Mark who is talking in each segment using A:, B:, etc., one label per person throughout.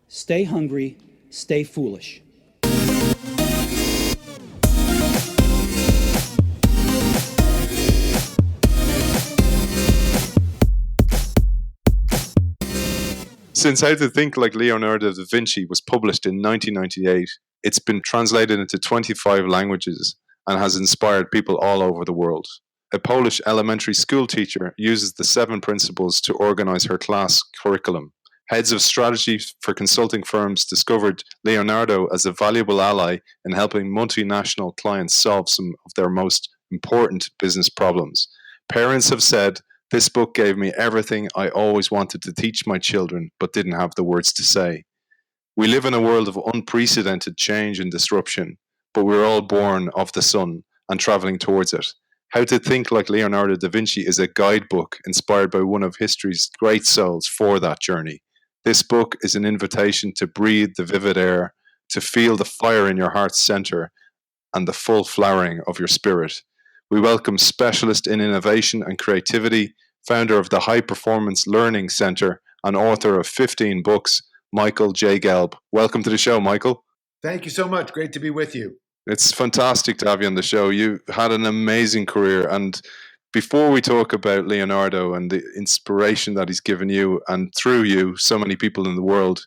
A: Stay hungry, stay foolish.
B: Since How to Think Like Leonardo da Vinci was published in 1998, it's been translated into 25 languages and has inspired people all over the world. A Polish elementary school teacher uses the 7 principles to organize her class curriculum. Heads of strategy for consulting firms discovered Leonardo as a valuable ally in helping multinational clients solve some of their most important business problems. Parents have said, "This book gave me everything I always wanted to teach my children, but didn't have the words to say." We live in a world of unprecedented change and disruption, but we're all born of the sun and traveling towards it. How to Think Like Leonardo da Vinci is a guidebook inspired by one of history's great souls for that journey. This book is an invitation to breathe the vivid air, to feel the fire in your heart's center and the full flowering of your spirit. We welcome specialist in innovation and creativity, founder of the High Performance Learning Center and author of 15 books, Michael J. Gelb. Welcome to the show, Michael.
C: Thank you so much. Great to be with you.
B: It's fantastic to have you on the show. You had an amazing career. And before we talk about Leonardo and the inspiration that he's given you and through you, so many people in the world,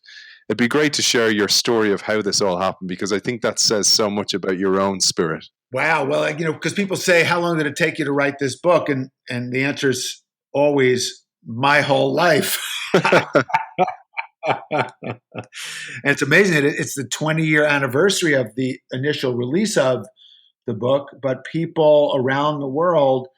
B: it'd be great to share your story of how this all happened, because I think that says so much about your own spirit.
C: Wow. Well, because people say, how long did it take you to write this book? And the answer is always my whole life. And it's amazing that it's the 20-year anniversary of the initial release of the book, but people around the world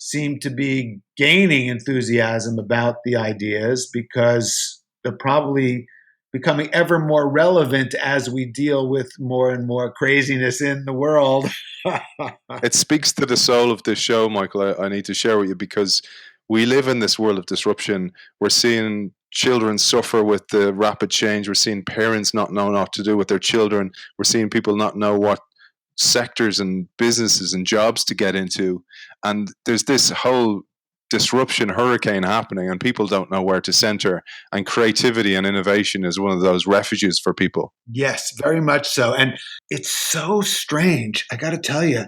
C: seem to be gaining enthusiasm about the ideas because they're probably becoming ever more relevant as we deal with more and more craziness in the world.
B: It speaks to the soul of this show, Michael. I need to share with you, because we live in this world of disruption. We're seeing children suffer with the rapid change. We're seeing parents not know what to do with their children. We're seeing people not know what sectors and businesses and jobs to get into. And there's this whole disruption hurricane happening, and people don't know where to center. And creativity and innovation is one of those refuges for people.
C: Yes, very much so. And it's so strange. I got to tell you,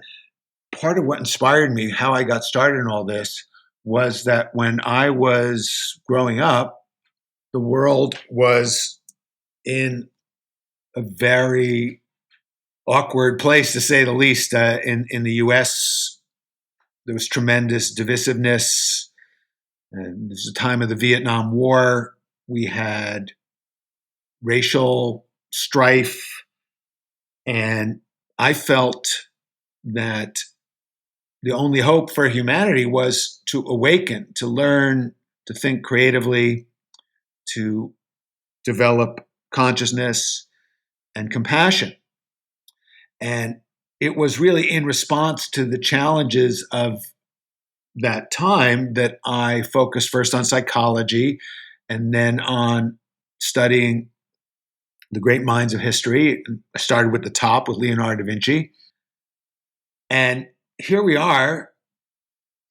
C: part of what inspired me, how I got started in all this, was that when I was growing up, the world was in a very awkward place, to say the least. In the U.S., there was tremendous divisiveness. And this was the time of the Vietnam War. We had racial strife. And I felt that the only hope for humanity was to awaken, to learn, to think creatively, to develop consciousness and compassion. And it was really in response to the challenges of that time that I focused first on psychology and then on studying the great minds of history. I started with the top, with Leonardo da Vinci. And here we are,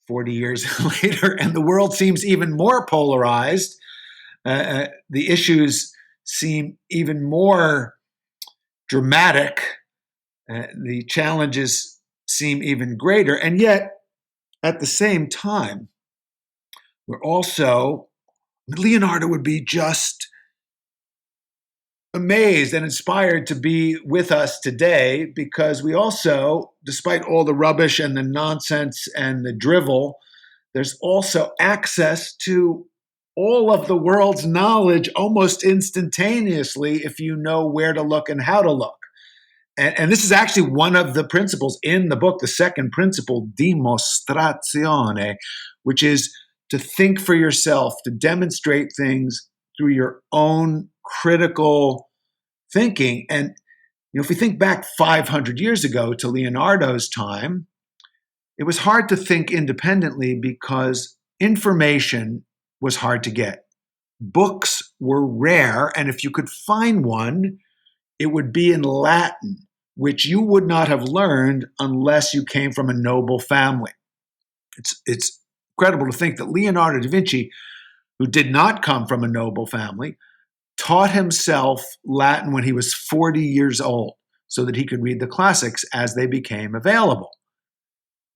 C: 40 years later, and the world seems even more polarized. The issues seem even more dramatic. The challenges seem even greater. And yet, at the same time, we're also, Leonardo would be just amazed and inspired to be with us today, because we also, despite all the rubbish and the nonsense and the drivel, there's also access to all of the world's knowledge almost instantaneously if you know where to look and how to look. And this is actually one of the principles in the book, the second principle, Demonstrationj, which is to think for yourself, to demonstrate things through your own critical thinking. And if we think back 500 years ago to Leonardo's time, it was hard to think independently because information was hard to get. Books were rare, and if you could find one, it would be in Latin, which you would not have learned unless you came from a noble family. It's incredible to think that Leonardo da Vinci, who did not come from a noble family, taught himself Latin when he was 40 years old so that he could read the classics as they became available.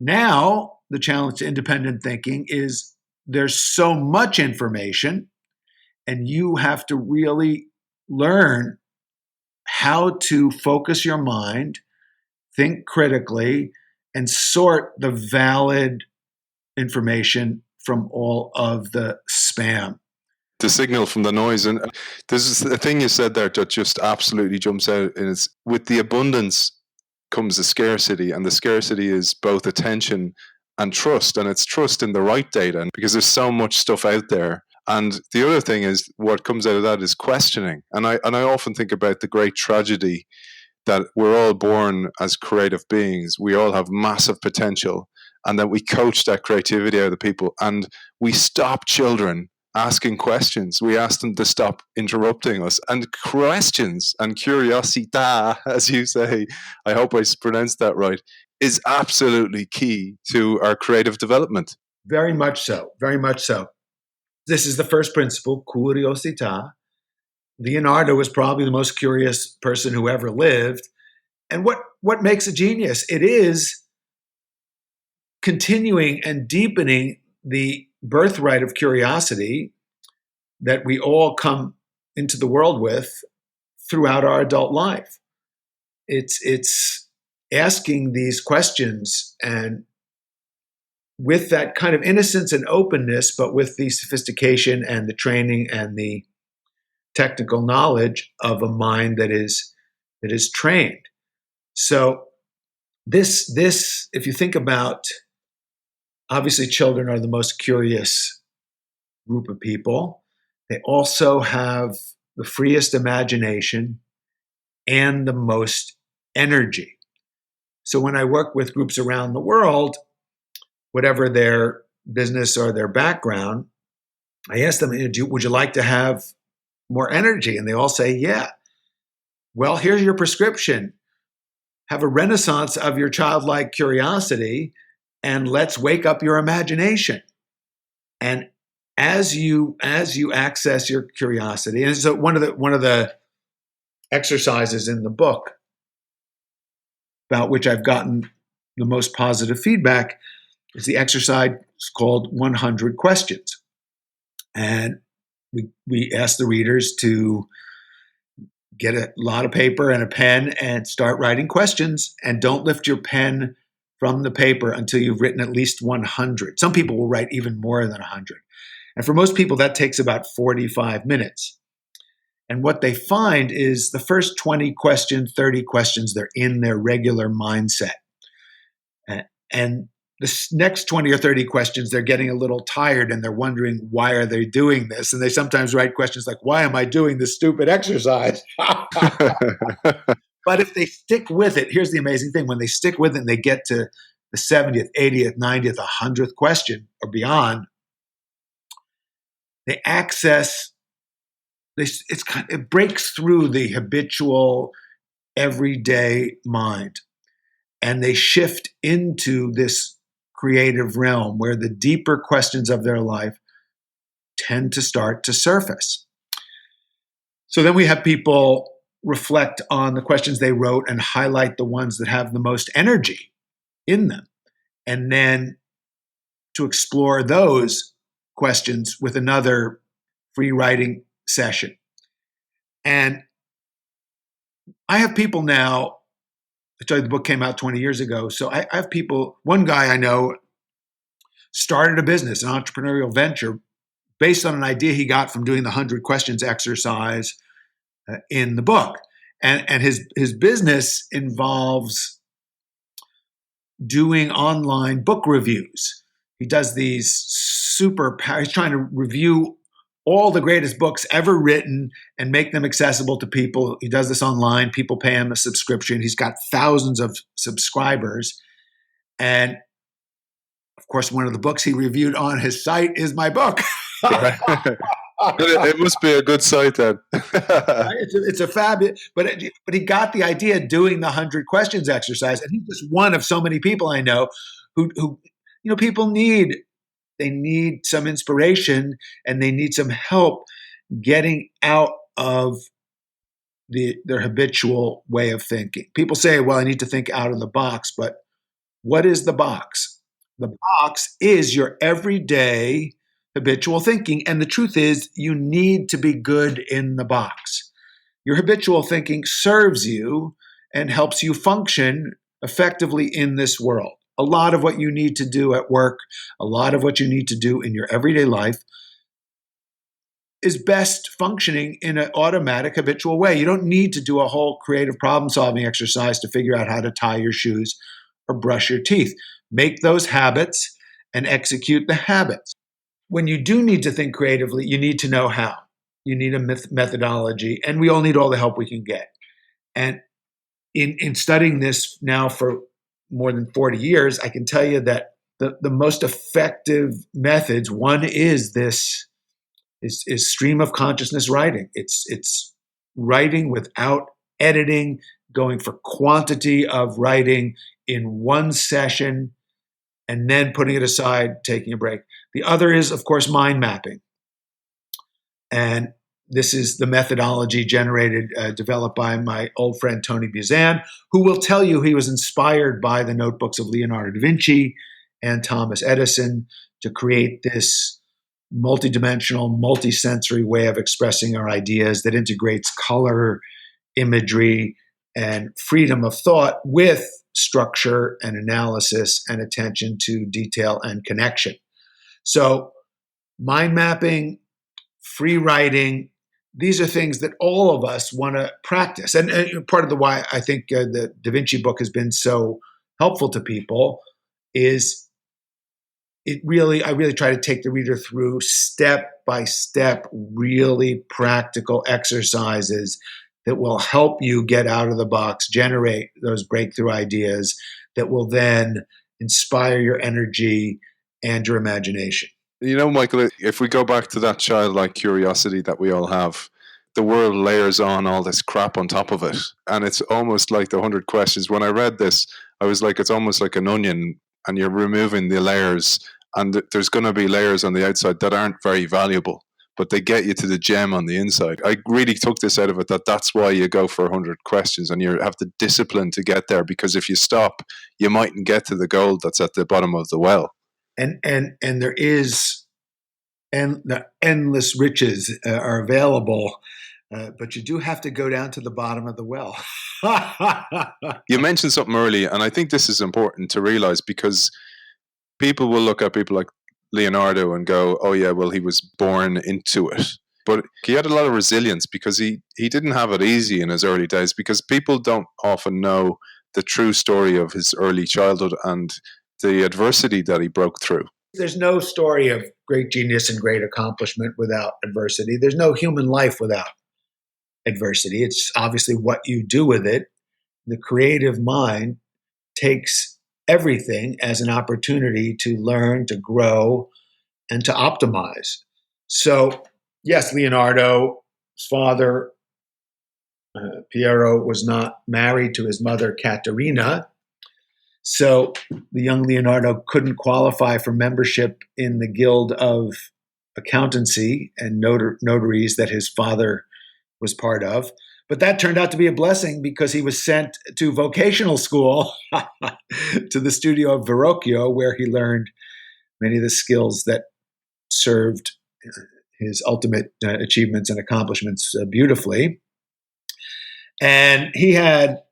C: Now, the challenge to independent thinking is there's so much information, and you have to really learn how to focus your mind, think critically, and sort the valid information from all of the spam.
B: The signal from the noise. And there's a thing you said there that just absolutely jumps out, and it's with the abundance comes the scarcity, and the scarcity is both attention and trust, and it's trust in the right data, because there's so much stuff out there. And the other thing is, what comes out of that is questioning. And I often think about the great tragedy that we're all born as creative beings. We all have massive potential, and that we coach that creativity out of people, and we stop children asking questions. We ask them to stop interrupting us. And questions and curiosita, as you say, I hope I pronounced that right, is absolutely key to our creative development.
C: Very much so. Very much so. This is the first principle, Curiosita. Leonardo was probably the most curious person who ever lived. And what makes a genius? It is continuing and deepening the birthright of curiosity that we all come into the world with throughout our adult life. It's asking these questions, and with that kind of innocence and openness, but with the sophistication and the training and the technical knowledge of a mind that is trained. So this, if you think about, obviously children are the most curious group of people. They also have the freest imagination and the most energy. So when I work with groups around the world, whatever their business or their background, I ask them, would you like to have more energy? And they all say, yeah. Well, here's your prescription. Have a renaissance of your childlike curiosity, and let's wake up your imagination. And as you access your curiosity, and so one of the exercises in the book about which I've gotten the most positive feedback is the exercise called 100 questions. And we ask the readers to get a lot of paper and a pen and start writing questions, and don't lift your pen from the paper until you've written at least 100. Some people will write even more than 100. And for most people, that takes about 45 minutes. And what they find is the first 20 questions, 30 questions, they're in their regular mindset. And the next 20 or 30 questions, they're getting a little tired and they're wondering, why are they doing this? And they sometimes write questions like, why am I doing this stupid exercise? But if they stick with it, here's the amazing thing. When they stick with it and they get to the 70th, 80th, 90th, 100th question or beyond, they access, it breaks through the habitual, everyday mind. And they shift into this creative realm where the deeper questions of their life tend to start to surface. So then we have people reflect on the questions they wrote and highlight the ones that have the most energy in them. And then to explore those questions with another free writing session. And I have people now, I tell you, the book came out 20 years ago. So I have people, one guy I know started a business, an entrepreneurial venture, based on an idea he got from doing the 100 questions exercise in the book. And his business involves doing online book reviews. He does these he's trying to review all the greatest books ever written and make them accessible to people. He does this online. People pay him a subscription. He's got thousands of subscribers. And of course, one of the books he reviewed on his site is my book.
B: It must be a good site then.
C: It's a fabulous, but he got the idea doing the 100 questions exercise, and he's just one of so many people I know who people need some inspiration and they need some help getting out of their habitual way of thinking. People say, well, I need to think out of the box, but what is the box? The box is your everyday habitual thinking. And the truth is, you need to be good in the box. Your habitual thinking serves you and helps you function effectively in this world. A lot of what you need to do at work, a lot of what you need to do in your everyday life is best functioning in an automatic, habitual way. You don't need to do a whole creative problem-solving exercise to figure out how to tie your shoes or brush your teeth. Make those habits and execute the habits. When you do need to think creatively, you need to know how. You need a methodology, and we all need all the help we can get. And in studying this now for more than 40 years, I can tell you that the most effective methods, one is this is stream of consciousness writing. It's writing without editing, going for quantity of writing in one session, and then putting it aside, taking a break. The other is, of course, mind mapping. And this is the methodology developed by my old friend Tony Buzan, who will tell you he was inspired by the notebooks of Leonardo da Vinci and Thomas Edison to create this multidimensional, multisensory way of expressing our ideas that integrates color, imagery, and freedom of thought with structure and analysis and attention to detail and connection. So mind mapping, free writing, these are things that all of us want to practice. And part of the why I think the Da Vinci book has been so helpful to people is I really try to take the reader through step by step, really practical exercises that will help you get out of the box, generate those breakthrough ideas that will then inspire your energy and your imagination.
B: You know, Michael, if we go back to that childlike curiosity that we all have, the world layers on all this crap on top of it. And it's almost like the 100 questions. When I read this, I was like, it's almost like an onion, and you're removing the layers. And there's going to be layers on the outside that aren't very valuable, but they get you to the gem on the inside. I really took this out of it, that's why you go for 100 questions, and you have the discipline to get there, because if you stop, you mightn't get to the gold that's at the bottom of the well.
C: And there is, and the endless riches are available, but you do have to go down to the bottom of the well.
B: You mentioned something earlier, and I think this is important to realize, because people will look at people like Leonardo and go, oh yeah, well, he was born into it. But he had a lot of resilience, because he didn't have it easy in his early days, because people don't often know the true story of his early childhood and the adversity that he broke through.
C: There's no story of great genius and great accomplishment without adversity. There's no human life without adversity. It's obviously what you do with it. The creative mind takes everything as an opportunity to learn, to grow, and to optimize. So, yes, Leonardo's father, Piero, was not married to his mother, Caterina. So the young Leonardo couldn't qualify for membership in the Guild of Accountancy and Notaries that his father was part of. But that turned out to be a blessing, because he was sent to vocational school to the studio of Verrocchio, where he learned many of the skills that served his ultimate achievements and accomplishments beautifully. And he had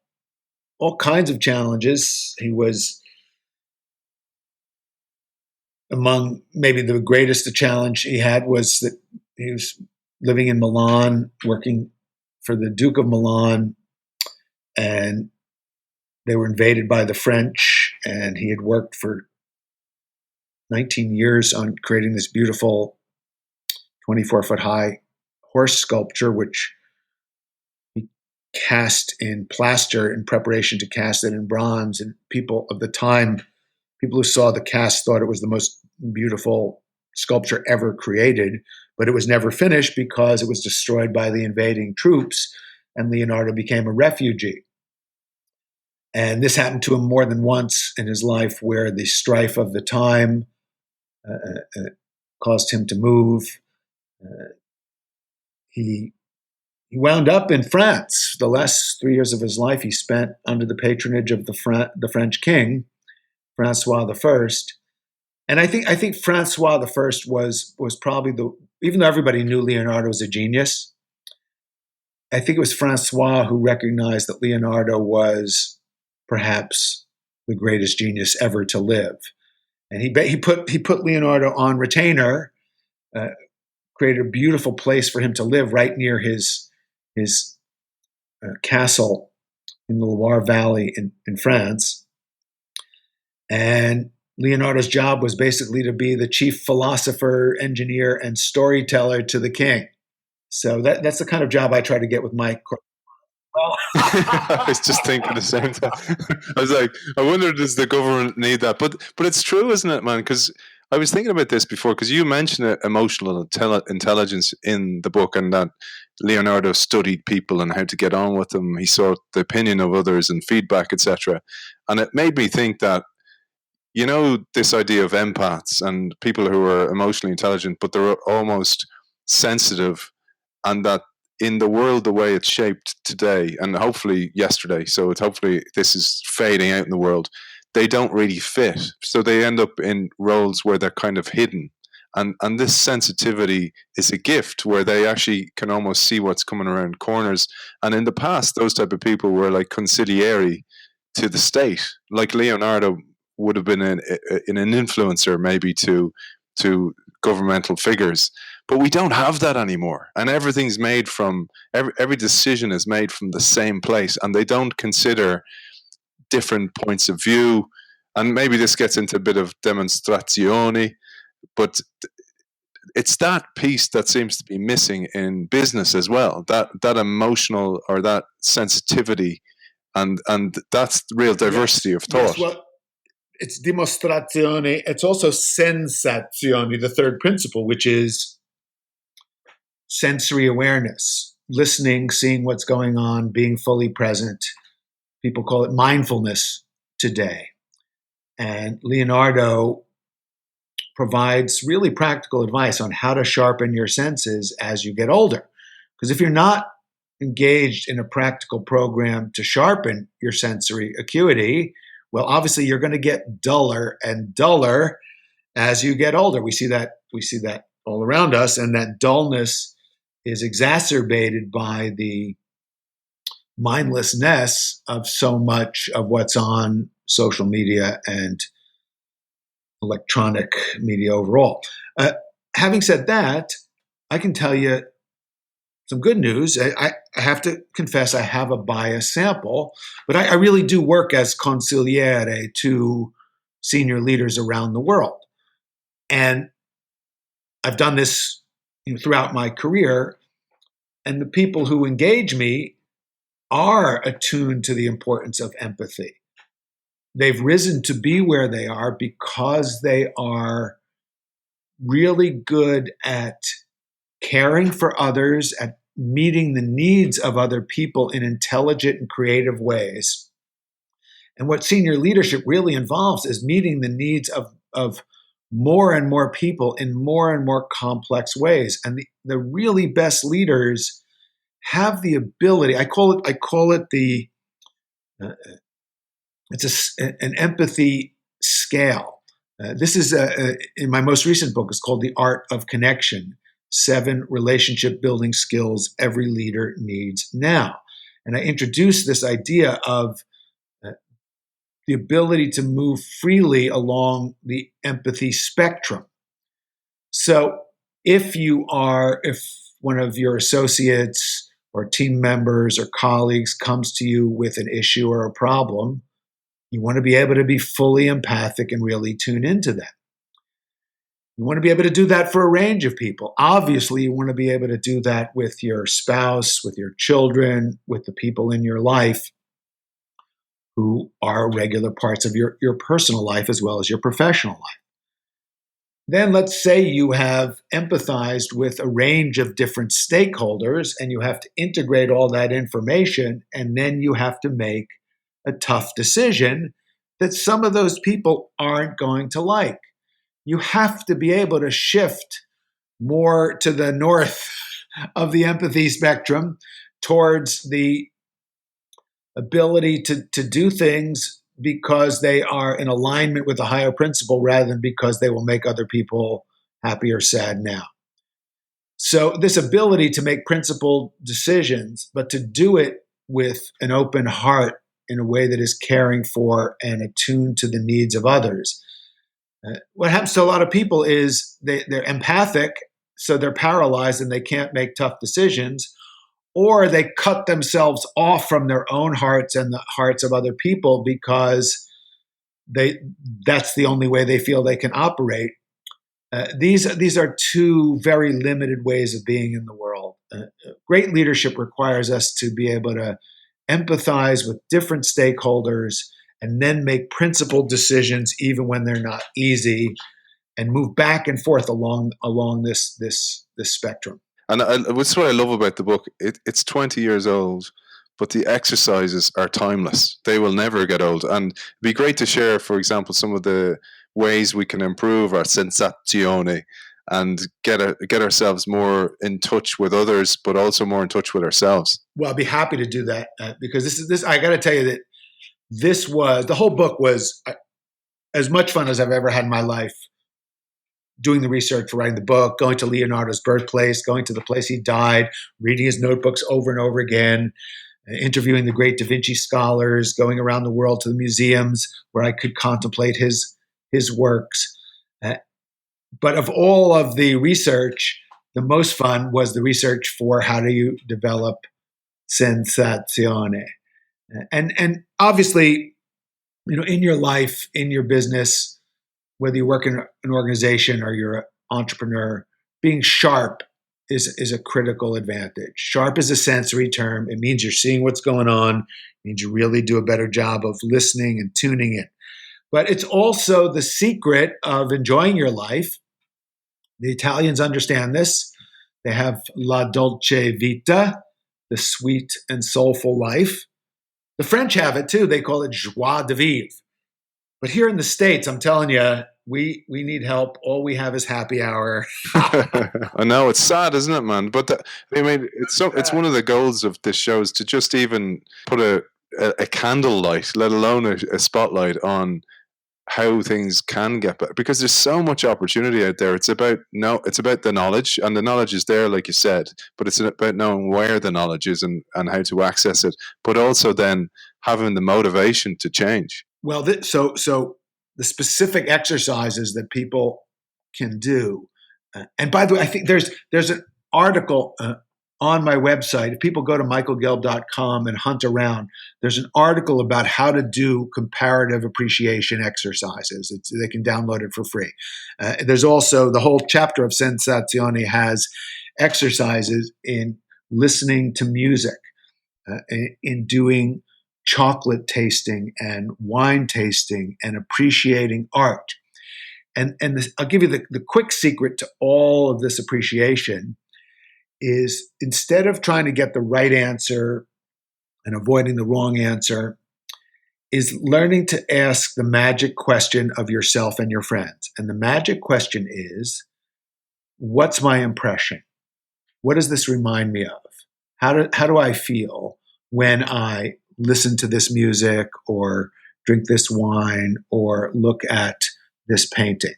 C: all kinds of challenges. He was, among maybe the greatest challenge he had was that he was living in Milan, working for the Duke of Milan, and they were invaded by the French, and he had worked for 19 years on creating this beautiful 24-foot high horse sculpture, which he cast in plaster in preparation to cast it in bronze. And people of the time, people who saw the cast, thought it was the most beautiful sculpture ever created, but it was never finished because it was destroyed by the invading troops, and Leonardo became a refugee. And this happened to him more than once in his life, where the strife of the time caused him to move. He he wound up in France. The last 3 years of his life he spent under the patronage of the French king, Francois I. And I think Francois I was probably even though everybody knew Leonardo was a genius, I think it was Francois who recognized that Leonardo was perhaps the greatest genius ever to live. And he put Leonardo on retainer, created a beautiful place for him to live right near his castle in the Loire Valley in France. And Leonardo's job was basically to be the chief philosopher, engineer, and storyteller to the king. So that's the kind of job I try to get with my. Well,
B: I was just thinking the same thing. I was like, I wonder, does the government need that? But it's true, isn't it, man? Because I was thinking about this before, because you mentioned emotional intelligence in the book, and that Leonardo studied people and how to get on with them. He sought the opinion of others and feedback, etc. And it made me think that, this idea of empaths and people who are emotionally intelligent, but they're almost sensitive, and that in the world the way it's shaped today, and hopefully yesterday, so hopefully this is fading out in the world, they don't really fit. So they end up in roles where they're kind of hidden. And this sensitivity is a gift where they actually can almost see what's coming around corners. And in the past, those type of people were like consigliere to the state. Like Leonardo would have been an influencer maybe to governmental figures. But we don't have that anymore. And everything's made from, every decision is made from the same place. And they don't consider different points of view. And maybe this gets into a bit of Demonstrationj, but it's that piece that seems to be missing in business as well. That emotional, or that sensitivity, and that's real diversity of thought.
C: Yes, well, it's Demonstrationj. It's also Sensationi, the third principle, which is sensory awareness, listening, seeing what's going on, being fully present. People call it mindfulness today. And Leonardo provides really practical advice on how to sharpen your senses as you get older. Because if you're not engaged in a practical program to sharpen your sensory acuity, well, obviously you're going to get duller and duller as you get older. We see that all around us, and that dullness is exacerbated by the mindlessness of so much of what's on social media and electronic media overall. Having said that, I can tell you some good news. I have to confess I have a biased sample, but I really do work as consigliere to senior leaders around the world. And I've done this throughout my career, and the people who engage me are attuned to the importance of empathy. They've risen to be where they are because they are really good at caring for others, at meeting the needs of other people in intelligent and creative ways. And what senior leadership really involves is meeting the needs of more and more people in more and more complex ways. And the really best leaders have the ability. I call it the it's an empathy scale. This is in my most recent book. It's called The Art of Connection: 7 Relationship Building Skills Every Leader Needs Now. And I introduced this idea of the ability to move freely along the empathy spectrum. So if one of your associates or team members or colleagues comes to you with an issue or a problem, you want to be able to be fully empathic and really tune into that. You want to be able to do that for a range of people. Obviously, you want to be able to do that with your spouse, with your children, with the people in your life who are regular parts of your personal life as well as your professional life. Then let's say you have empathized with a range of different stakeholders, and you have to integrate all that information, and then you have to make a tough decision that some of those people aren't going to like. You have to be able to shift more to the north of the empathy spectrum towards the ability to do things because they are in alignment with a higher principle rather than because they will make other people happy or sad now. So this ability to make principled decisions, but to do it with an open heart in a way that is caring for and attuned to the needs of others. What happens to a lot of people is they're empathic, so they're paralyzed and they can't make tough decisions, or they cut themselves off from their own hearts and the hearts of other people because that's the only way they feel they can operate. These are two very limited ways of being in the world. Great leadership requires us to be able to empathize with different stakeholders and then make principled decisions even when they're not easy, and move back and forth along this spectrum.
B: And that's what I love about the book. It's 20 years old, but the exercises are timeless. They will never get old. And it'd be great to share, for example, some of the ways we can improve our Sensationi and get ourselves more in touch with others, but also more in touch with ourselves.
C: Well, I'd be happy to do that because this. I got to tell you that the whole book was as much fun as I've ever had in my life. Doing the research for writing the book, going to Leonardo's birthplace, going to the place he died, reading his notebooks over and over again, interviewing the great Da Vinci scholars, going around the world to the museums where I could contemplate his works. But of all of the research, the most fun was the research for how do you develop Sensationi. And obviously, in your life, in your business, whether you work in an organization or you're an entrepreneur, being sharp is a critical advantage. Sharp is a sensory term. It means you're seeing what's going on. It means you really do a better job of listening and tuning in. But it's also the secret of enjoying your life. The Italians understand this. They have la dolce vita, the sweet and soulful life. The French have it too. They call it joie de vivre. But here in the States, I'm telling you, we need help. All we have is happy hour.
B: I know, it's sad, isn't it, man? But it's one of the goals of this show is to just even put a candlelight, let alone a spotlight on how things can get better, because there's so much opportunity out there. It's about the knowledge, and the knowledge is there, like you said, but it's about knowing where the knowledge is and how to access it, but also then having the motivation to change.
C: Well, so the specific exercises that people can do, and by the way, I think there's an article on my website. If people go to michaelgelb.com and hunt around, there's an article about how to do comparative appreciation exercises. They can download it for free. There's also the whole chapter of Sensationi has exercises in listening to music, in doing chocolate tasting and wine tasting and appreciating art. And I'll give you the quick secret to all of this appreciation is, instead of trying to get the right answer and avoiding the wrong answer, is learning to ask the magic question of yourself and your friends. And the magic question is, what's my impression? What does this remind me of? How do I feel when I listen to this music or drink this wine or look at this painting?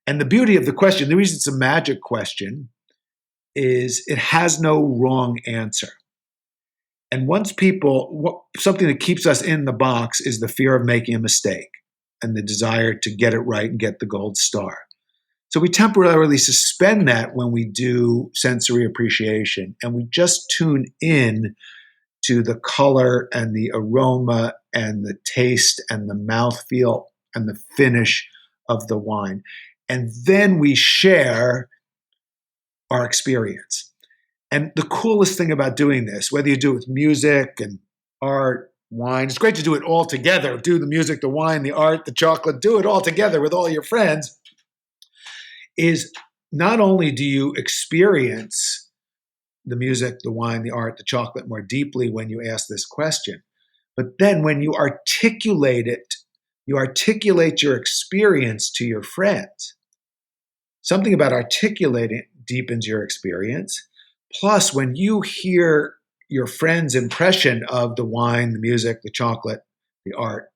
C: And the beauty of the question, the reason it's a magic question, is it has no wrong answer. And something that keeps us in the box is the fear of making a mistake and the desire to get it right and get the gold star. So we temporarily suspend that when we do sensory appreciation, and we just tune in to the color and the aroma and the taste and the mouthfeel and the finish of the wine. And then we share our experience. And the coolest thing about doing this, whether you do it with music and art, wine, it's great to do it all together. Do the music, the wine, the art, the chocolate, do it all together with all your friends, is not only do you experience the music, the wine, the art, the chocolate more deeply when you ask this question, but then when you articulate it, you articulate your experience to your friends. Something about articulating deepens your experience. Plus, when you hear your friend's impression of the wine, the music, the chocolate, the art,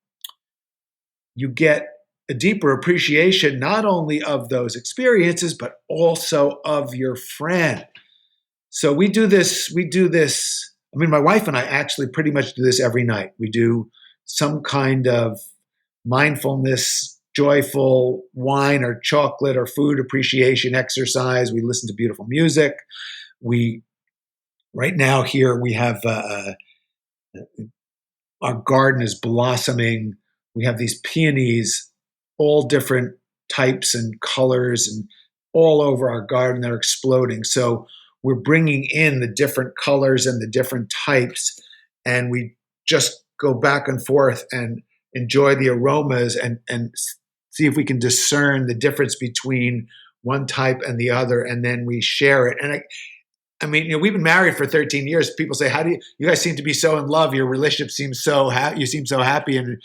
C: you get a deeper appreciation not only of those experiences, but also of your friend. So we do this. I mean, my wife and I actually pretty much do this every night. We do some kind of mindfulness, joyful wine or chocolate or food appreciation exercise. We listen to beautiful music. Right now here we have our garden is blossoming. We have these peonies, all different types and colors, and all over our garden. They're exploding. So we're bringing in the different colors and the different types, and we just go back and forth and enjoy the aromas and see if we can discern the difference between one type and the other, and then we share it. And I mean, we've been married for 13 years. People say, "How do you guys seem to be so in love? Your relationship seems so you seem so happy and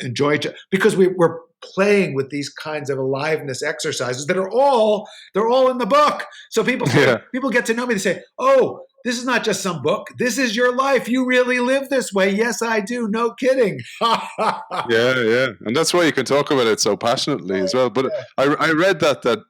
C: enjoy each other." Because we're playing with these kinds of aliveness exercises that they're all in the book. So people get to know me. They say, "Oh, this is not just some book. This is your life. You really live this way." Yes, I do. No kidding.
B: Yeah, and that's why you can talk about it so passionately as well. But I read that the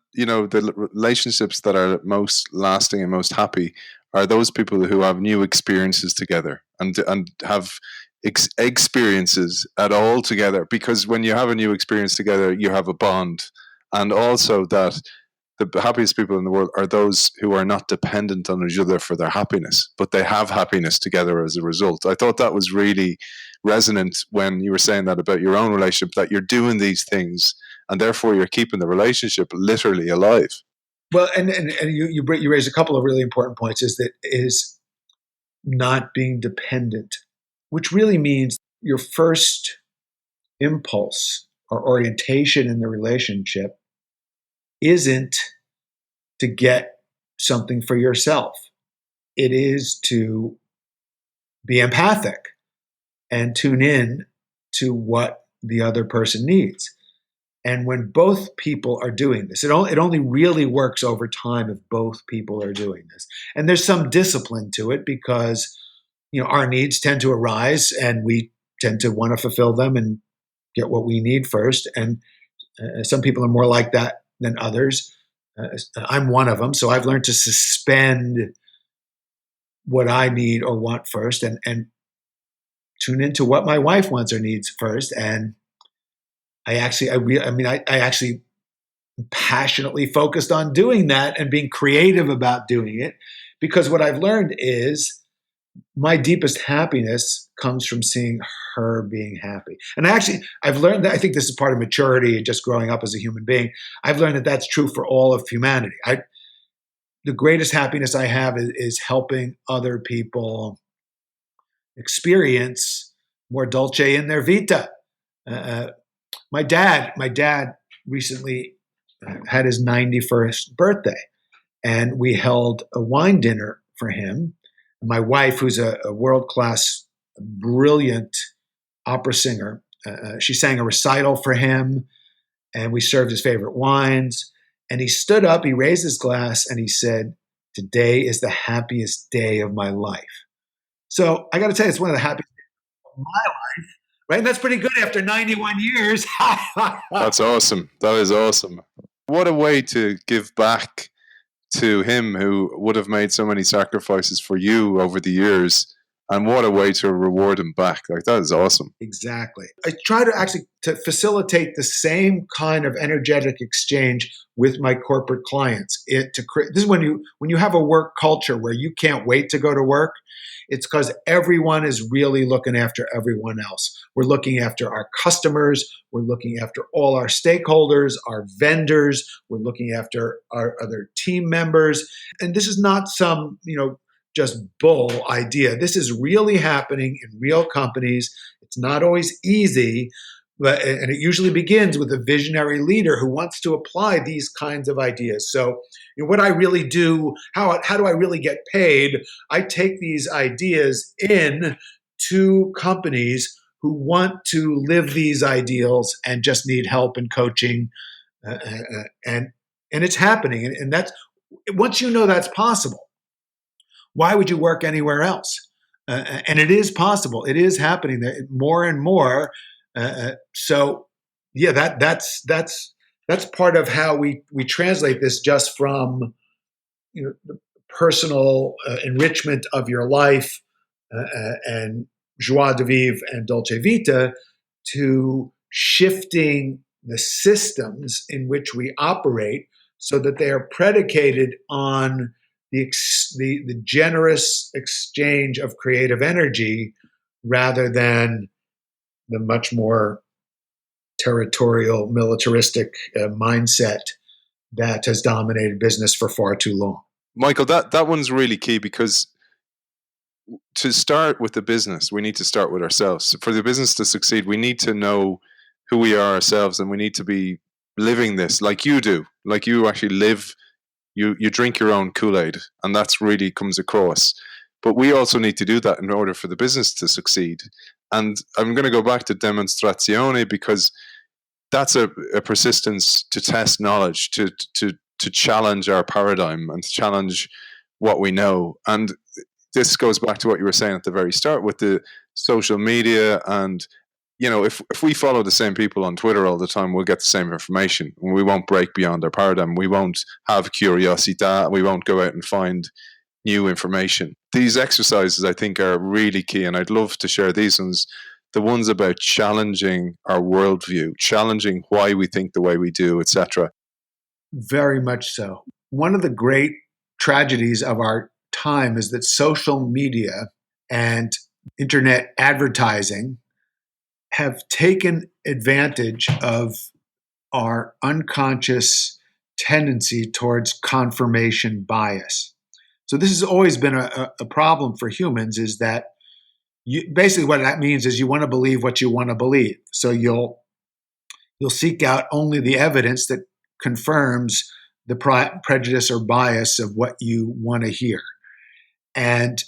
B: relationships that are most lasting and most happy are those people who have new experiences together and have experiences at all together. Because when you have a new experience together, you have a bond, and also that the happiest people in the world are those who are not dependent on each other for their happiness, but they have happiness together as a result. I thought that was really resonant when you were saying that about your own relationship, that you're doing these things and therefore you're keeping the relationship literally alive.
C: Well, and you raise a couple of really important points. Is not being dependent, which really means your first impulse or orientation in the relationship isn't to get something for yourself. It is to be empathic and tune in to what the other person needs. And when both people are doing this, it only really works over time if both people are doing this. And there's some discipline to it because our needs tend to arise and we tend to want to fulfill them and get what we need first. And some people are more like that than others. I'm one of them. So I've learned to suspend what I need or want first and tune into what my wife wants or needs first. And I actually passionately focused on doing that and being creative about doing it, because what I've learned is my deepest happiness comes from seeing her being happy. And I've learned that, I think this is part of maturity and just growing up as a human being. I've learned that that's true for all of humanity. The greatest happiness I have is helping other people experience more dolce in their vita. My dad recently had his 91st birthday, and we held a wine dinner for him. My wife, who's a world-class, brilliant opera singer, she sang a recital for him, and we served his favorite wines. And he stood up, he raised his glass, and he said, "Today is the happiest day of my life." So I got to tell you, it's one of the happiest days of my life, right? And that's pretty good after 91 years.
B: That's awesome. That is awesome. What a way to give back to him who would have made so many sacrifices for you over the years, and what a way to reward him back. Like, that is awesome.
C: Exactly. I try to facilitate the same kind of energetic exchange with my corporate clients. This is when you have a work culture where you can't wait to go to work. It's because everyone is really looking after everyone else. We're looking after our customers. We're looking after all our stakeholders, our vendors. We're looking after our other team members. And this is not some, just bull idea. This is really happening in real companies. It's not always easy, and it usually begins with a visionary leader who wants to apply these kinds of ideas. So, what I really do, how do I really get paid? I take these ideas in to companies who want to live these ideals and just need help and coaching, and it's happening. And that's, once you know that's possible, Why would you work anywhere else? And it is possible. It is happening more and more. So, yeah, that's part of how we translate this, just from the personal enrichment of your life and joie de vivre and dolce vita, to shifting the systems in which we operate so that they are predicated on the generous exchange of creative energy, rather than the much more territorial, militaristic mindset that has dominated business for far too long.
B: Michael, that one's really key, because to start with the business, we need to start with ourselves. For the business to succeed, we need to know who we are ourselves, and we need to be living this like you do, like you actually live. You drink your own Kool-Aid, and that's really comes across. But we also need to do that in order for the business to succeed. And I'm going to go back to Demonstrationj, because that's a persistence to test knowledge, to challenge our paradigm and to challenge what we know. And this goes back to what you were saying at the very start with the social media. And if we follow the same people on Twitter all the time, we'll get the same information. We won't break beyond our paradigm. We won't have Curiosita. We won't go out and find new information. These exercises, I think, are really key, and I'd love to share these ones. The ones about challenging our worldview, challenging why we think the way we do, etc.
C: Very much so. One of the great tragedies of our time is that social media and internet advertising have taken advantage of our unconscious tendency towards confirmation bias. So this has always been a problem for humans, is that basically what that means is you want to believe what you want to believe. So you'll seek out only the evidence that confirms the prejudice or bias of what you want to hear. And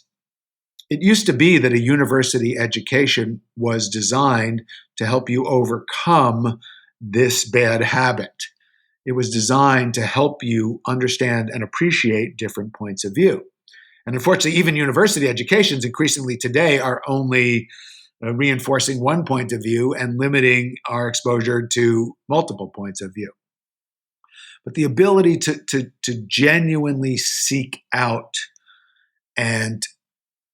C: it used to be that a university education was designed to help you overcome this bad habit. It was designed to help you understand and appreciate different points of view. And unfortunately, even university educations increasingly today are only reinforcing one point of view and limiting our exposure to multiple points of view. But the ability to genuinely seek out and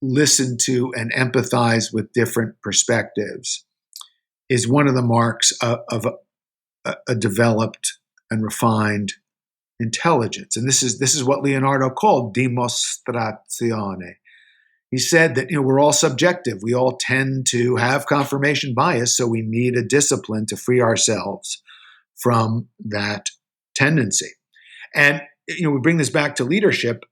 C: listen to and empathize with different perspectives is one of the marks of a developed and refined intelligence. And this is what Leonardo called Demonstrationj. He said that we're all subjective. We all tend to have confirmation bias, so we need a discipline to free ourselves from that tendency. And we bring this back to leadership.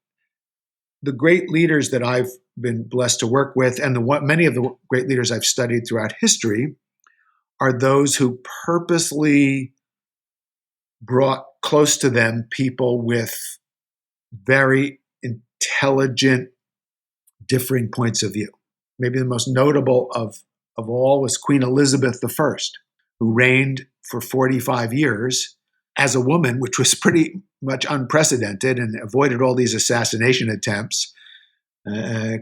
C: The great leaders that I've been blessed to work with, and many of the great leaders I've studied throughout history, are those who purposely brought close to them people with very intelligent, differing points of view. Maybe the most notable of all was Queen Elizabeth I, who reigned for 45 years as a woman, which was pretty much unprecedented, and avoided all these assassination attempts,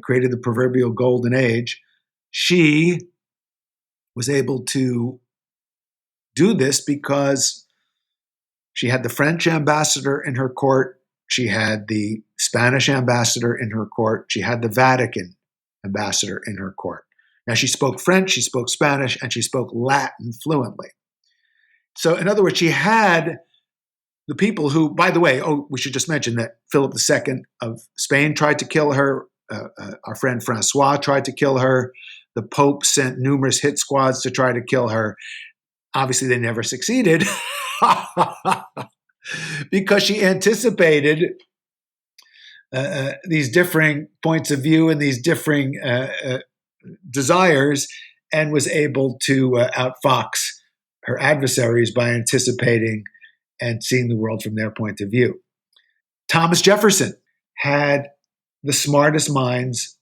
C: created the proverbial golden age. She was able to do this because she had the French ambassador in her court, she had the Spanish ambassador in her court, she had the Vatican ambassador in her court. Now, she spoke French, she spoke Spanish, and she spoke Latin fluently. So, in other words, she had the people who, by the way, we should just mention that Philip II of Spain tried to kill her. Our friend Francois tried to kill her. The Pope sent numerous hit squads to try to kill her. Obviously, they never succeeded because she anticipated these differing points of view and these differing desires, and was able to outfox her adversaries by anticipating and seeing the world from their point of view. Thomas Jefferson had the smartest minds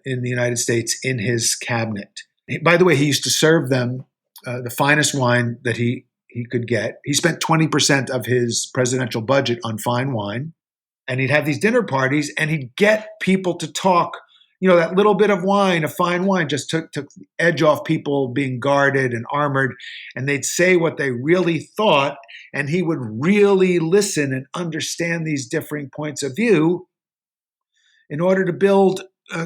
C: in the United States in his cabinet. By the way, he used to serve them the finest wine that he could get. He spent 20% of his presidential budget on fine wine. and he'd have these dinner parties, and he'd get people to talk. That little bit of wine, a fine wine, just took the edge off people being guarded and armored, and they'd say what they really thought, and he would really listen and understand these differing points of view in order to build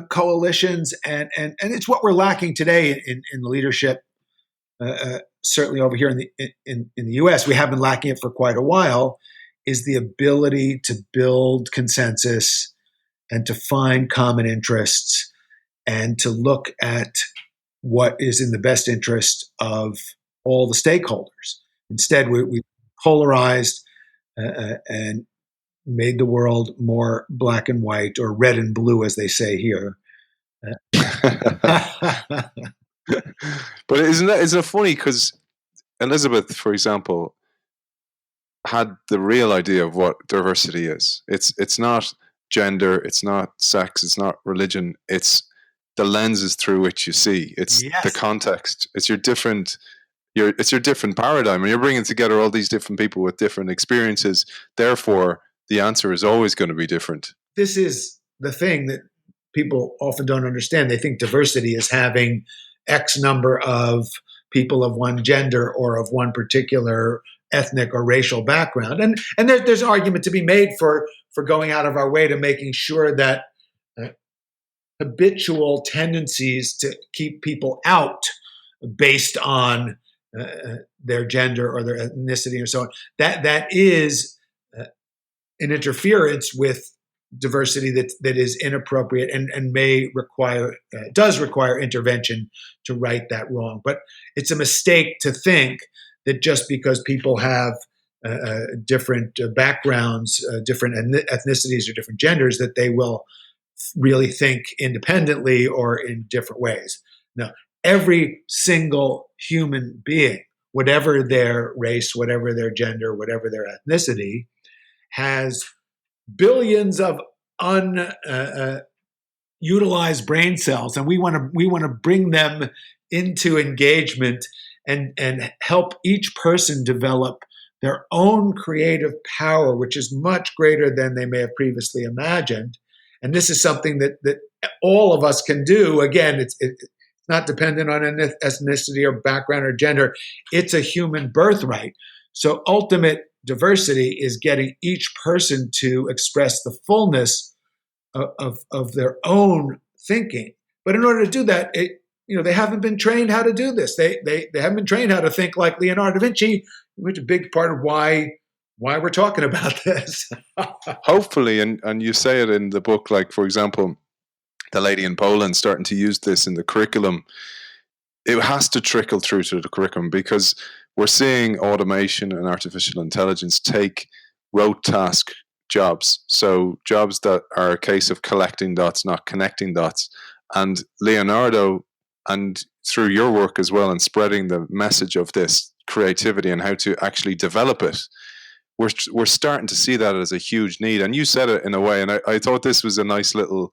C: coalitions, and it's what we're lacking today in leadership. Certainly over here in the U.S., we have been lacking it for quite a while. Is the ability to build consensus and to find common interests and to look at what is in the best interest of all the stakeholders. Instead, we polarized and made the world more black and white, or red and blue, as they say here.
B: But isn't it funny? Because Elizabeth, for example, had the real idea of what diversity is. It's not gender, it's not sex, it's not religion. It's the lenses through which you see. It's the context. It's your different paradigm, and you're bringing together all these different people with different experiences. Therefore, the answer is always going to be different.
C: This is the thing that people often don't understand. They think diversity is having X number of people of one gender or of one particular ethnic or racial background. And there's argument to be made for going out of our way to making sure that habitual tendencies to keep people out based on their gender or their ethnicity or so on, that is an interference with diversity that is inappropriate and does require intervention to right that wrong. But it's a mistake to think that just because people have different backgrounds, different ethnicities or different genders, that they will really think independently or in different ways. No, every single human being, whatever their race, whatever their gender, whatever their ethnicity, has billions of unutilized brain cells, and we want to bring them into engagement and help each person develop their own creative power, which is much greater than they may have previously imagined. And this is something that all of us can do. Again, it's not dependent on an ethnicity or background or gender. It's a human birthright. So ultimate diversity is getting each person to express the fullness of their own thinking. But in order to do that, they haven't been trained how to do this. They haven't been trained how to think like Leonardo da Vinci, which is a big part of why we're talking about this.
B: Hopefully, and you say it in the book, like, for example, the lady in Poland starting to use this in the curriculum. It has to trickle through to the curriculum, because we're seeing automation and artificial intelligence take rote task jobs. So jobs that are a case of collecting dots, not connecting dots. And Leonardo, and through your work as well, and spreading the message of this creativity and how to actually develop it, we're starting to see that as a huge need. And you said it in a way, and I thought this was a nice little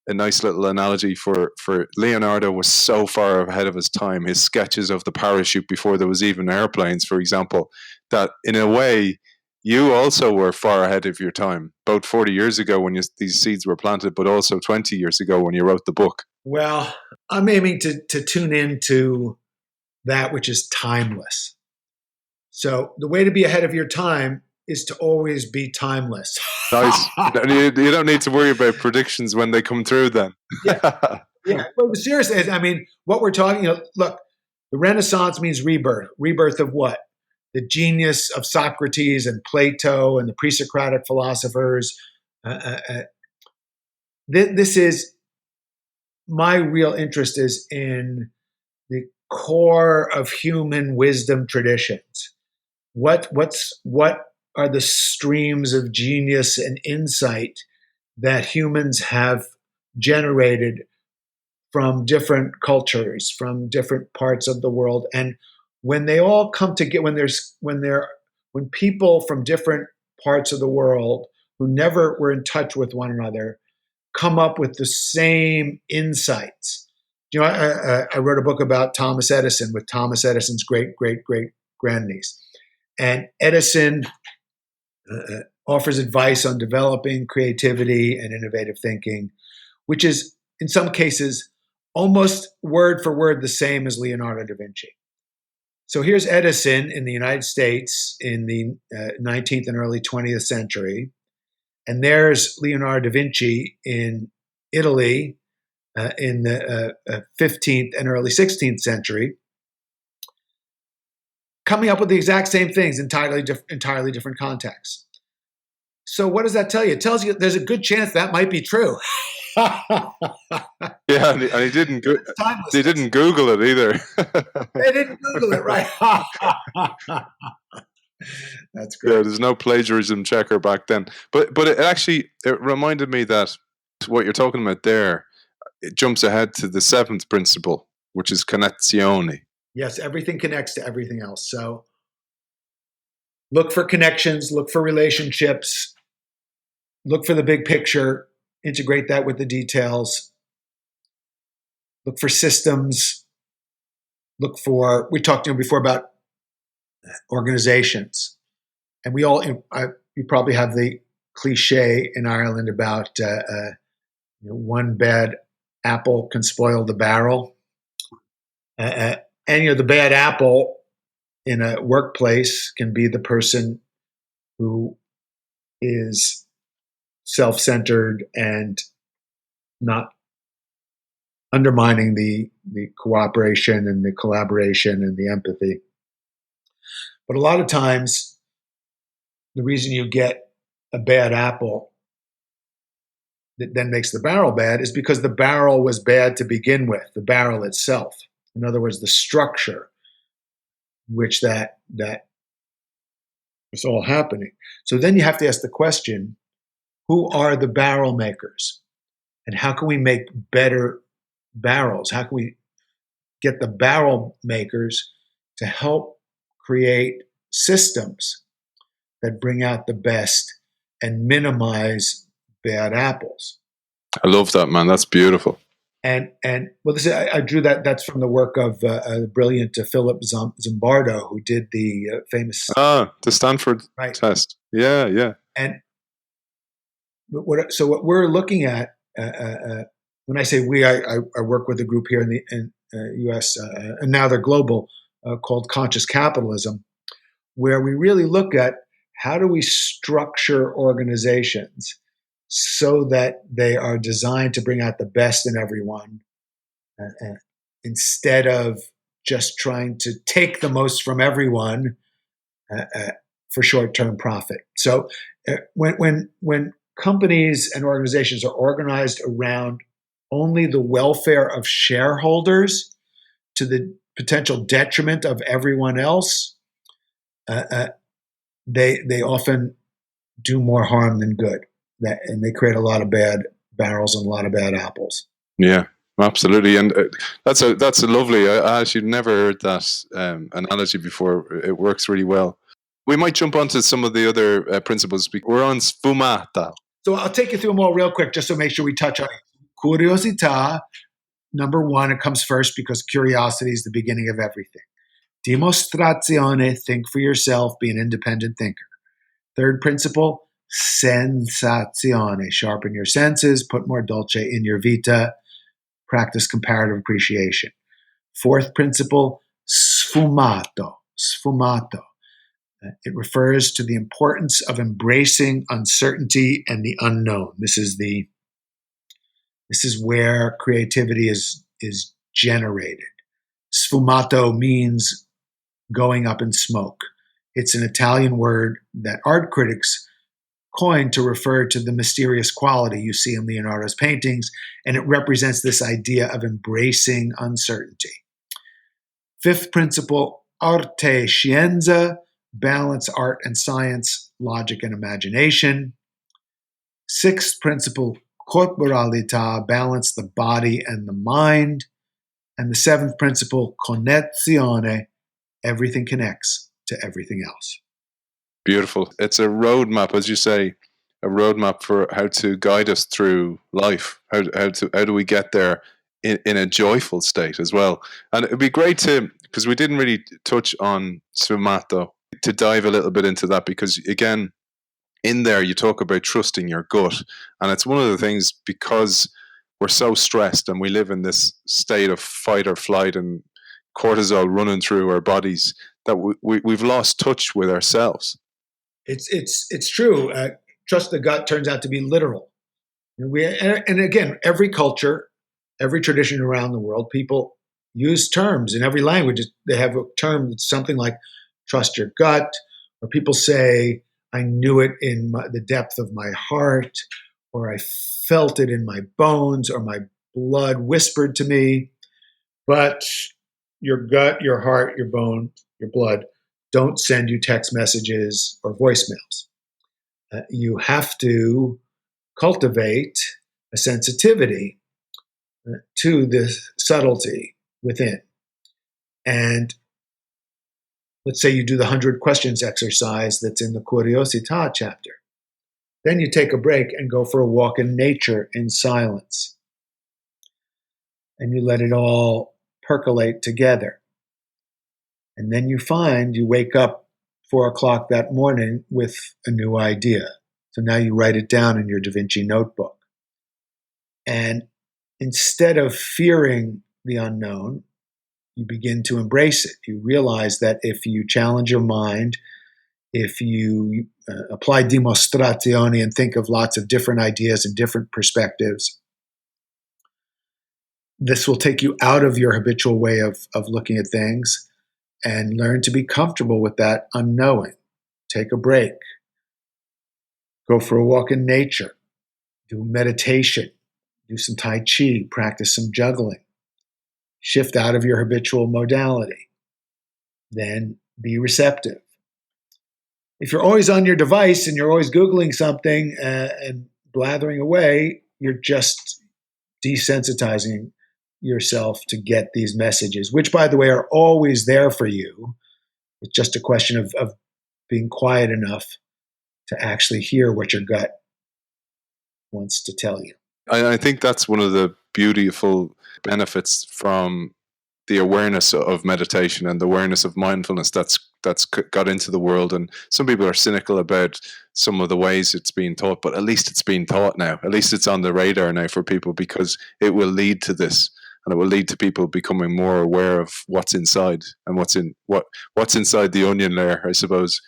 B: analogy for Leonardo was so far ahead of his time. His sketches of the parachute before there was even airplanes, for example, that in a way you also were far ahead of your time, both 40 years ago when these seeds were planted, but also 20 years ago when you wrote the book.
C: Well, I'm aiming to tune into that which is timeless. So the way to be ahead of your time is to always be timeless.
B: Nice. You don't need to worry about predictions when they come through then.
C: Yeah. But seriously, I mean, what we're talking about, look, the Renaissance means rebirth. Rebirth of what? The genius of Socrates and Plato and the pre-Socratic philosophers. This is, my real interest is in the core of human wisdom traditions. What are the streams of genius and insight that humans have generated from different cultures, from different parts of the world? And when they all come together, when people from different parts of the world who never were in touch with one another come up with the same insights. I wrote a book about Thomas Edison, with Thomas Edison's great grandniece. And Edison offers advice on developing creativity and innovative thinking, which is in some cases almost word for word the same as Leonardo da Vinci. So here's Edison in the United States in the 19th and early 20th century. And there's Leonardo da Vinci in Italy in the 15th and early 16th century, coming up with the exact same things, entirely different contexts. So what does that tell you? It tells you there's a good chance that might be true.
B: Yeah, and he didn't. They didn't Google it either.
C: They didn't Google it, right? That's great.
B: Yeah, there's no plagiarism checker back then. But it reminded me that what you're talking about there, it jumps ahead to the seventh principle, which is Connectioni.
C: Yes, everything connects to everything else. So look for connections, look for relationships, look for the big picture, integrate that with the details, look for systems, we talked before about organizations. And you probably have the cliche in Ireland about one bad apple can spoil the barrel. And the bad apple in a workplace can be the person who is self-centered and not undermining the cooperation and the collaboration and the empathy. But a lot of times, the reason you get a bad apple that then makes the barrel bad is because the barrel was bad to begin with, the barrel itself. In other words, the structure which that is all happening. So then you have to ask the question, who are the barrel makers? And how can we make better barrels? How can we get the barrel makers to help create systems that bring out the best and minimize bad apples?
B: I love that, man. That's beautiful.
C: And well, I drew that. That's from the work of the brilliant Philip Zimbardo, who did the famous
B: the Stanford test. Yeah.
C: And what we're looking at when I say we, I work with a group here in the U.S. And now they're global, called Conscious Capitalism, where we really look at how do we structure organizations so that they are designed to bring out the best in everyone, instead of just trying to take the most from everyone for short-term profit. So when companies and organizations are organized around only the welfare of shareholders to the potential detriment of everyone else, they often do more harm than good. And they create a lot of bad barrels and a lot of bad apples.
B: Yeah, absolutely. And that's a lovely. I actually never heard that analogy before. It works really well. We might jump onto some of the other principles. We're on Svumato.
C: So I'll take you through them all real quick, just to make sure we touch on it. Curiosita, number one, it comes first because curiosity is the beginning of everything. Demonstrationj, think for yourself, be an independent thinker. Third principle, Sensationi, sharpen your senses, put more dolce in your vita, practice comparative appreciation. Fourth principle, Svumato. It refers to the importance of embracing uncertainty and the unknown. This is where creativity is generated. Svumato means going up in smoke. It's an Italian word that art critics coined to refer to the mysterious quality you see in Leonardo's paintings, and it represents this idea of embracing uncertainty. Fifth principle, Arte Scienza, balance art and science, logic and imagination. Sixth principle, Corporalita, balance the body and the mind. And the seventh principle, Connectioni, everything connects to everything else.
B: Beautiful. It's a roadmap, as you say, a roadmap for how to guide us through life. How do we get there in a joyful state as well? And it'd be great because we didn't really touch on Svumato, to dive a little bit into that, because again, in there you talk about trusting your gut, and it's one of the things, because we're so stressed and we live in this state of fight or flight and cortisol running through our bodies, that we've lost touch with ourselves.
C: It's true. Trust the gut turns out to be literal. And again, every culture, every tradition around the world, people use terms in every language. They have a term that's something like trust your gut, or people say, I knew it in the depth of my heart, or I felt it in my bones, or my blood whispered to me. But your gut, your heart, your bone, your blood don't send you text messages or voicemails. You have to cultivate a sensitivity to this subtlety within. And let's say you do the 100 questions exercise that's in the Curiosita chapter. Then you take a break and go for a walk in nature in silence. And you let it all percolate together. And then you find you wake up 4 o'clock that morning with a new idea. So now you write it down in your DaVinci notebook. And instead of fearing the unknown, you begin to embrace it. You realize that if you challenge your mind, if you apply Demonstrationj and think of lots of different ideas and different perspectives, this will take you out of your habitual way of looking at things and learn to be comfortable with that unknowing. Take a break. Go for a walk in nature. Do meditation. Do some Tai Chi. Practice some juggling. Shift out of your habitual modality. Then be receptive. If you're always on your device and you're always Googling something and blathering away, you're just desensitizing yourself to get these messages, which, by the way, are always there for you. It's just a question of being quiet enough to actually hear what your gut wants to tell you.
B: I think that's one of the beautiful benefits from the awareness of meditation and the awareness of mindfulness that's got into the world. And some people are cynical about some of the ways it's being taught, but at least it's being taught now. At least it's on the radar now for people, because it will lead to this, and it will lead to people becoming more aware of what's inside and what's inside the onion layer, I suppose.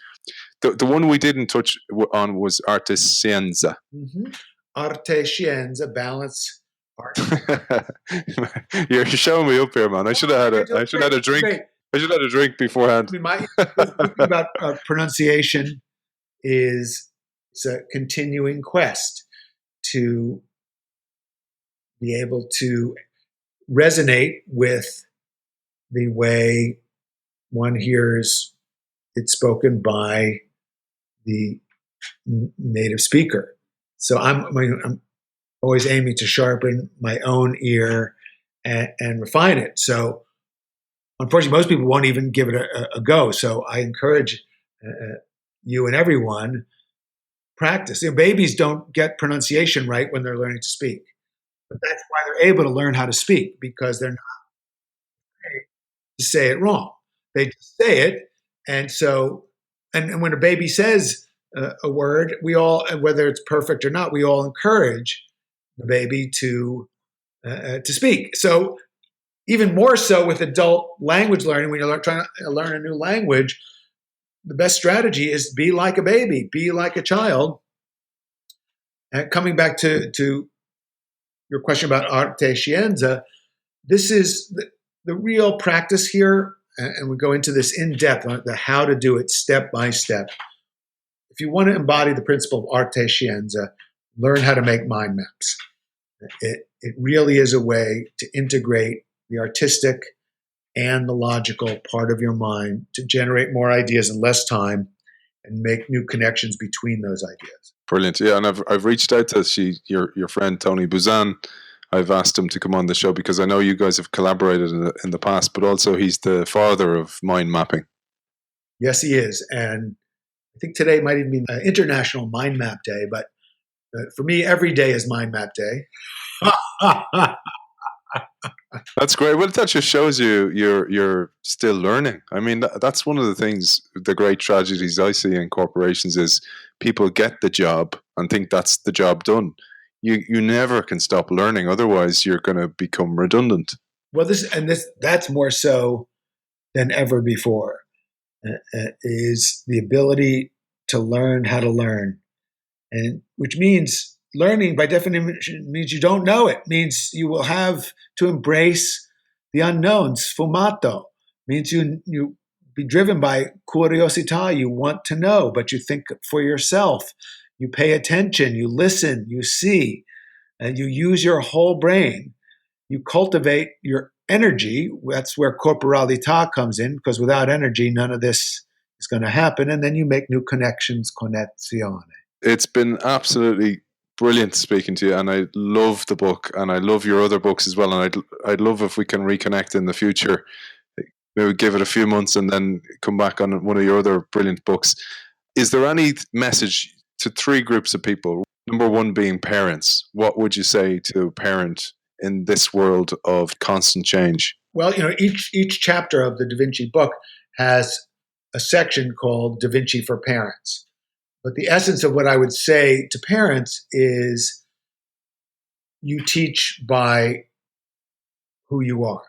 B: The one we didn't touch on was Arte Scienza.
C: Mm-hmm. Arte Scienza, balance art.
B: You're showing me up here, man. I should have had a drink.
C: Great.
B: I should have had a drink beforehand.
C: The thing about pronunciation is it's a continuing quest to be able to resonate with the way one hears it spoken by the native speaker. So I'm always aiming to sharpen my own ear and refine it. So unfortunately, most people won't even give it a go. So I encourage you and everyone, practice. Babies don't get pronunciation right when they're learning to speak. But that's why they're able to learn how to speak, because they're not afraid to say it wrong. They just say it. And so, and when a baby says a word, we all, whether it's perfect or not, we all encourage the baby to speak. So even more so with adult language learning, when you're trying to learn a new language, the best strategy is be like a baby, be like a child. And coming back to your question about Arte Scienza, this is the real practice here, and we go into this in depth on the how to do it step by step. If you want to embody the principle of Arte Scienza, learn how to make mind maps. It really is a way to integrate the artistic and the logical part of your mind to generate more ideas in less time and make new connections between those ideas.
B: Brilliant. Yeah, and I've reached out to your friend Tony Buzan. I've asked him to come on the show because I know you guys have collaborated in the past, but also he's the father of mind mapping.
C: Yes, he is. And I think today might even be International Mind Map Day, but for me, every day is Mind Map Day.
B: That's great. Well, that just shows you're still learning. I mean, that's one of the things, the great tragedies I see in corporations is people get the job and think that's the job done. You never can stop learning, otherwise you're going to become redundant.
C: Well, that's more so than ever before. Is the ability to learn how to learn, and which means learning by definition means you don't know it. Means you will have to embrace the unknown. Svumato means you be driven by Curiosita. You want to know, but you think for yourself. You pay attention. You listen. You see, and you use your whole brain. You cultivate your energy. That's where Corporalita comes in, because without energy, none of this is going to happen. And then you make new connections, Connectioni.
B: It's been absolutely brilliant speaking to you, and I love the book, and I love your other books as well. And I'd love if we can reconnect in the future. Maybe give it a few months and then come back on one of your other brilliant books. Is there any message to three groups of people? Number one being parents. What would you say to a parent in this world of constant change?
C: Well, each chapter of the Da Vinci book has a section called Da Vinci for Parents. But the essence of what I would say to parents is you teach by who you are.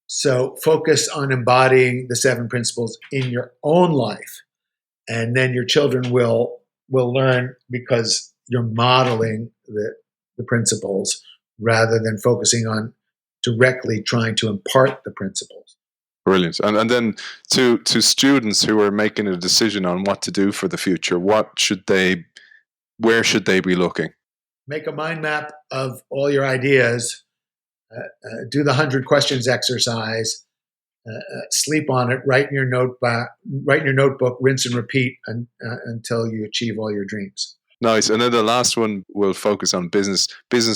C: So focus on embodying the 7 principles in your own life. And then your children will learn because you're modeling the principles rather than focusing on directly trying to impart the principles.
B: Brilliant. And then to students who are making a decision on what to do for the future, where should they be looking?
C: Make a mind map of all your ideas. Do the 100 questions exercise. Sleep on it. Write in your notebook. Rinse and repeat until you achieve all your dreams.
B: Nice. And then the last one will focus on business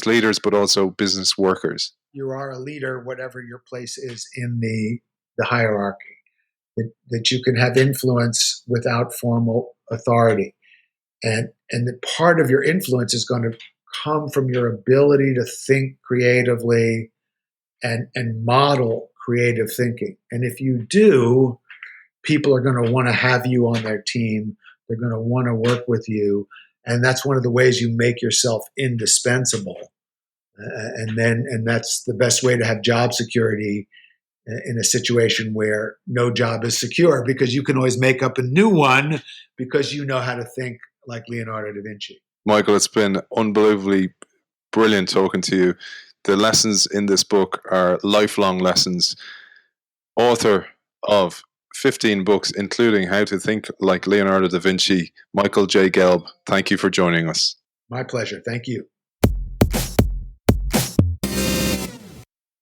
B: leaders, but also business workers.
C: You are a leader, whatever your place is in the hierarchy. That you can have influence without formal authority, and the part of your influence is going to come from your ability to think creatively and model creative thinking. And if you do, people are going to want to have you on their team. They're going to want to work with you. And that's one of the ways you make yourself indispensable. And that's the best way to have job security in a situation where no job is secure, because you can always make up a new one because you know how to think like Leonardo da Vinci.
B: Michael, it's been unbelievably brilliant talking to you. The lessons in this book are lifelong lessons. Author of 15 books, including How to Think Like Leonardo da Vinci, Michael J. Gelb, thank you for joining us.
C: My pleasure. Thank you.